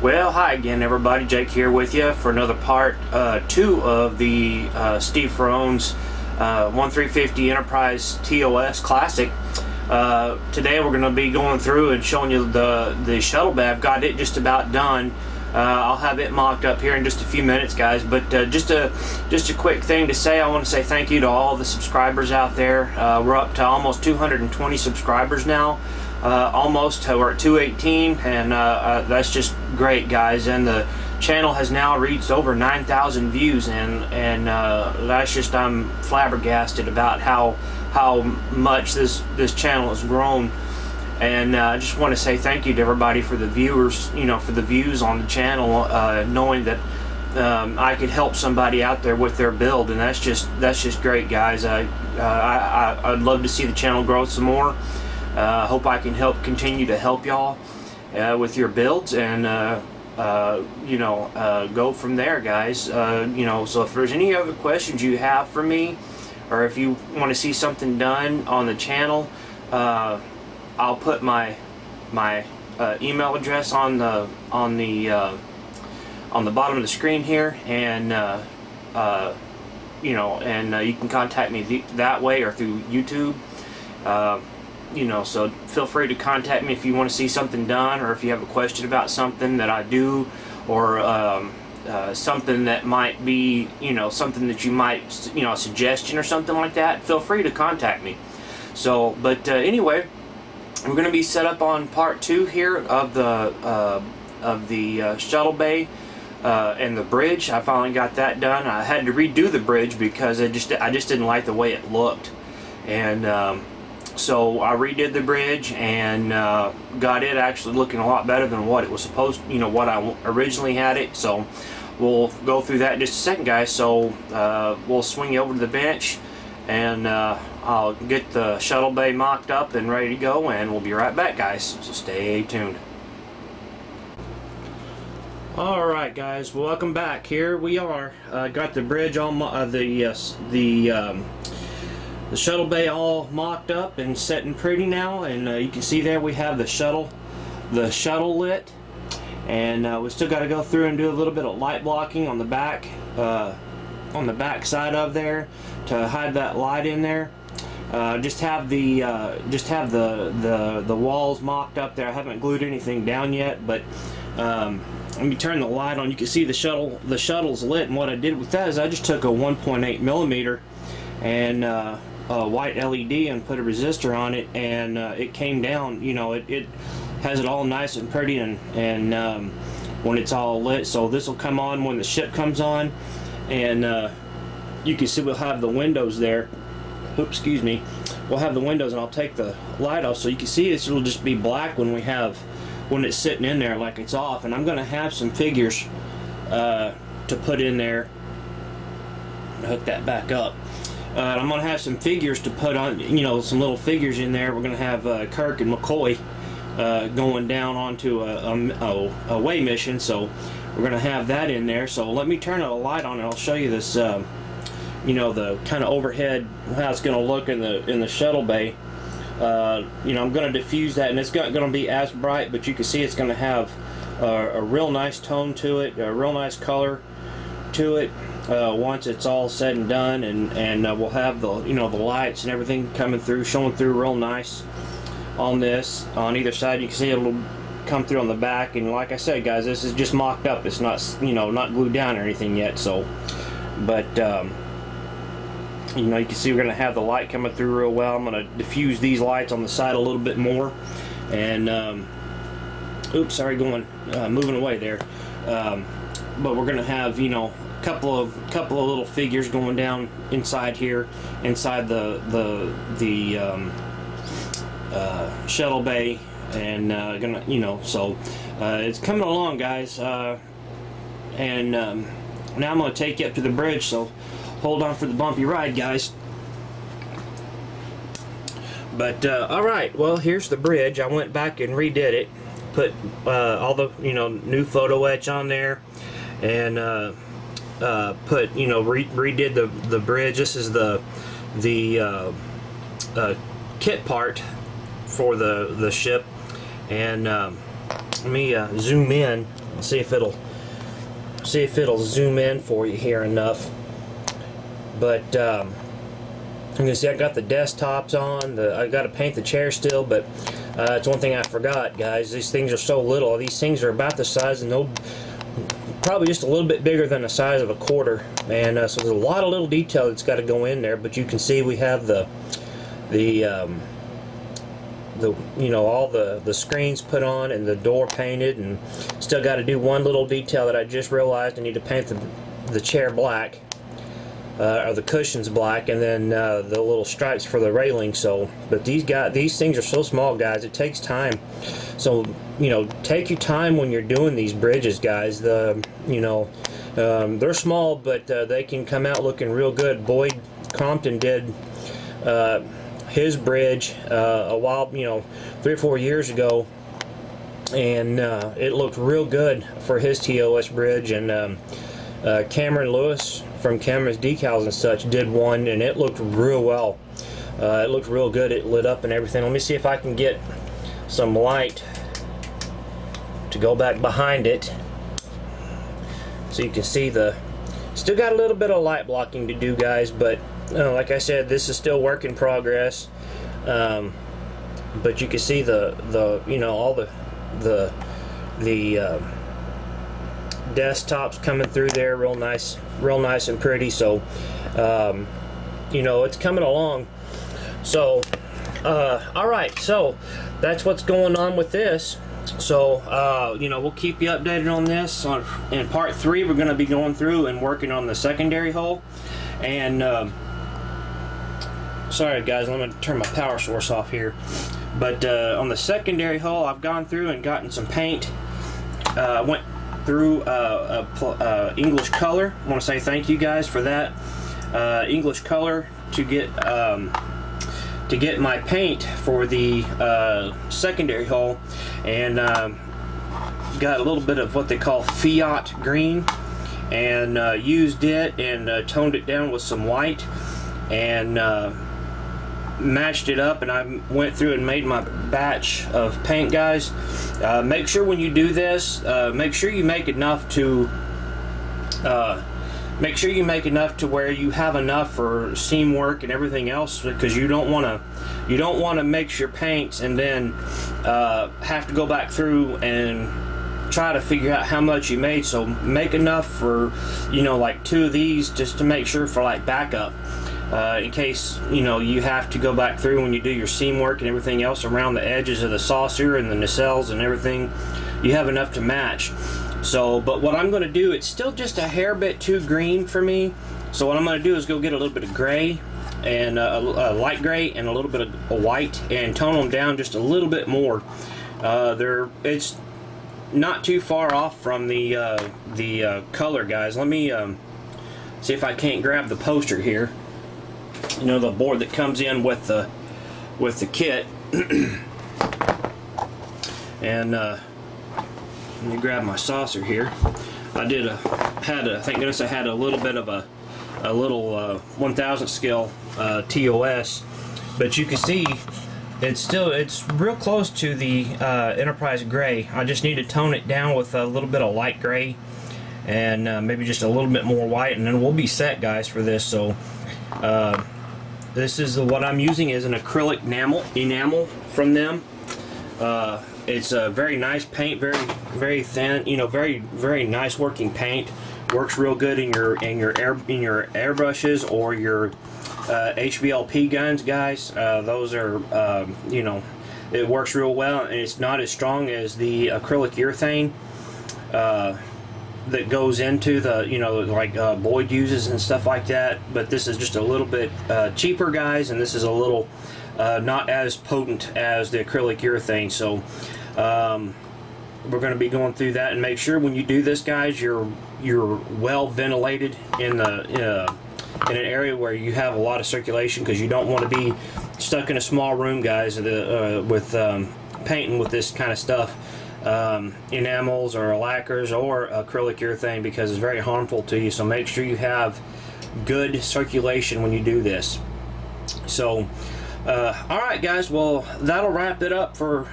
Well, hi again, everybody. Jake here with you for another part 2 of the Steve Ferrone's 1350 Enterprise TOS Classic. Today we're going to be going through and showing you the shuttle bay. I've got it just about done. I'll have it mocked up here in just a few minutes, guys. But just a quick thing to say. I want to say thank you to all the subscribers out there. We're up to almost 220 subscribers now. Almost we're at 218, and that's just great, guys. And the channel has now reached over 9,000 views, and that's just, I'm flabbergasted about how much this channel has grown. And I just want to say thank you to everybody for the viewers, for the views on the channel, knowing that I could help somebody out there with their build, and that's just great, guys. I'd love to see the channel grow some more. Hope I can continue to help y'all with your builds, and go from there, guys. So if there's any other questions you have for me, or if you want to see something done on the channel, I'll put my email address on the bottom of the screen here, and you can contact me that way or through YouTube. So feel free to contact me if you want to see something done, or if you have a question about something that I do, or something that might be, something that you might, a suggestion or something like that. Feel free to contact me. So, but anyway, we're going to be set up on part 2 here of the shuttle bay and the bridge. I finally got that done. I had to redo the bridge because I just didn't like the way it looked, and so I redid the bridge and got it actually looking a lot better than what it was supposed, what I originally had it. So we'll go through that in just a second, guys. So we'll swing you over to the bench, and I'll get the shuttle bay mocked up and ready to go, and we'll be right back, guys. So stay tuned. Alright, guys, welcome back. Here we are. Got the bridge on the shuttle bay all mocked up and setting pretty now, and you can see there we have the shuttle lit, and we still got to go through and do a little bit of light blocking on the back side of there to hide that light in there. Just have the walls mocked up there. I haven't glued anything down yet, but let me turn the light on. You can see the shuttle's lit, and what I did with that is I just took a 1.8 millimeter and a white LED and put a resistor on it, and it came down. It has it all nice and pretty, and when it's all lit. So this will come on when the ship comes on, and you can see we'll have the windows there. Oops, excuse me. We'll have the windows, and I'll take the light off so you can see this. It'll just be black when it's sitting in there like it's off. And I'm going to have some figures to put in there. Hook that back up. I'm going to have some figures to put on, some little figures in there. We're going to have Kirk and McCoy going down onto a way mission, so we're going to have that in there. So let me turn the light on, and I'll show you this, the kind of overhead, how it's going to look in the shuttle bay. I'm going to diffuse that, and it's not going to be as bright, but you can see it's going to have a real nice tone to it, a real nice color to it. Once it's all said and done, and we'll have the the lights and everything coming through, showing through real nice on this. On either side, you can see it'll come through on the back. And like I said, guys, this is just mocked up. It's not not glued down or anything yet. So, but you can see we're gonna have the light coming through real well. I'm gonna diffuse these lights on the side a little bit more, and oops, sorry, moving away there. But we're gonna have couple of little figures going down inside here, inside the shuttle bay, and so it's coming along, guys. And now I'm going to take you up to the bridge, so hold on for the bumpy ride, guys. But alright, well, here's the bridge. I went back and redid it, put all the new photo etch on there, and redid the bridge. This is the kit part for the ship, and let me zoom in see if it'll zoom in for you here enough. But you can see I got the desktops on. I got to paint the chair still, but it's one thing I forgot, guys. These things are so little. These things are about the size of probably just a little bit bigger than the size of a quarter, and so there's a lot of little detail that's got to go in there. But you can see we have you know, all the screens put on and the door painted, and still got to do one little detail that I just realized. I need to paint the chair black, or the cushions black, and then the little stripes for the railing. So, but these things are so small, guys. It takes time. So, you know, take your time when you're doing these bridges, guys. You know, they're small, but they can come out looking real good. Boyd Compton did his bridge a while, you know, 3 or 4 years ago, and it looked real good for his TOS bridge. And Cameron Lewis from Cameron's Decals and such did one, and it looked real well. It looked real good. It lit up and everything. Let me see if I can get some light to go back behind it so you can see still got a little bit of light blocking to do, guys, but like I said, this is still work in progress. But you can see you know, all the desktops coming through there real nice and pretty. So you know, it's coming along. So alright, so that's what's going on with this. So you know, we'll keep you updated on this. In part 3, we're going to be going through and working on the secondary hole. And sorry guys, I'm going to turn my power source off here. But on the secondary hole, I've gone through and gotten some paint. Went through English Color. I want to say thank you guys for that. English Color to get my paint for the secondary hole, and got a little bit of what they call Fiat green, and used it and toned it down with some white, and matched it up, and I went through and made my batch of paint, guys. Make sure when you do this, make sure you make enough to where you have enough for seam work and everything else, because you don't want to mix your paints and then have to go back through and try to figure out how much you made. So make enough for, you know, like 2 of these, just to make sure for like backup, in case, you know, you have to go back through when you do your seam work and everything else around the edges of the saucer and the nacelles and everything. You have enough to match. So, but what I'm going to do, it's still just a hair bit too green for me. So what I'm going to do is go get a little bit of gray, and a light gray, and a little bit of white, and tone them down just a little bit more. It's not too far off from the color, guys. Let me see if I can't grab the poster here. You know, the board that comes in with the kit. And let me grab my saucer here. Thank goodness I had a little bit of a little 1000 scale TOS, but you can see it's real close to the Enterprise Gray. I just need to tone it down with a little bit of light gray, and maybe just a little bit more white, and then we'll be set, guys, for this. So this is what I'm using, is an acrylic enamel from them. It's a very nice paint, very thin, you know, very nice working paint. Works real good in your airbrushes or your HVLP guns, guys. Those are you know, it works real well, and it's not as strong as the acrylic urethane that goes into the, you know, like Boyd uses and stuff like that. But this is just a little bit cheaper, guys, and this is a little not as potent as the acrylic urethane. So we're going to be going through that, and make sure when you do this, guys, you're well ventilated in an area where you have a lot of circulation, because you don't want to be stuck in a small room, guys, with painting with this kind of stuff, enamels or lacquers or acrylic urethane, because it's very harmful to you. So make sure you have good circulation when you do this. So alright, guys, well, that'll wrap it up for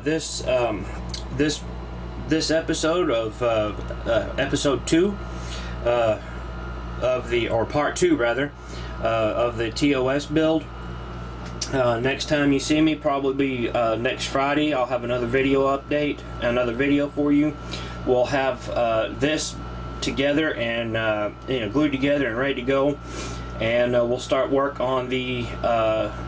this this episode of episode 2 of the, or part 2 rather, of the TOS build. Next time you see me, probably next Friday, I'll have another video update, another video for you. We'll have this together and glued together and ready to go, and we'll start work on the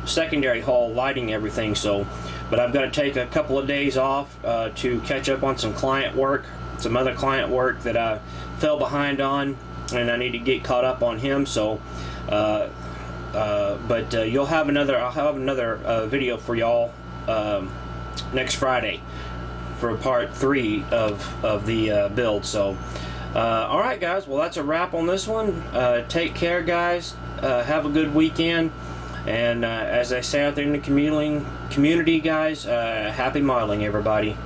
secondary hull, lighting everything. So, but I've got to take a couple of days off to catch up on some client work, some other client work that I fell behind on, and I need to get caught up on him. So but you'll have another, I'll have another video for y'all next Friday for part 3 of the build. So alright guys, well that's a wrap on this one. Take care guys, have a good weekend, and as I say out there in the community guys, happy modeling everybody.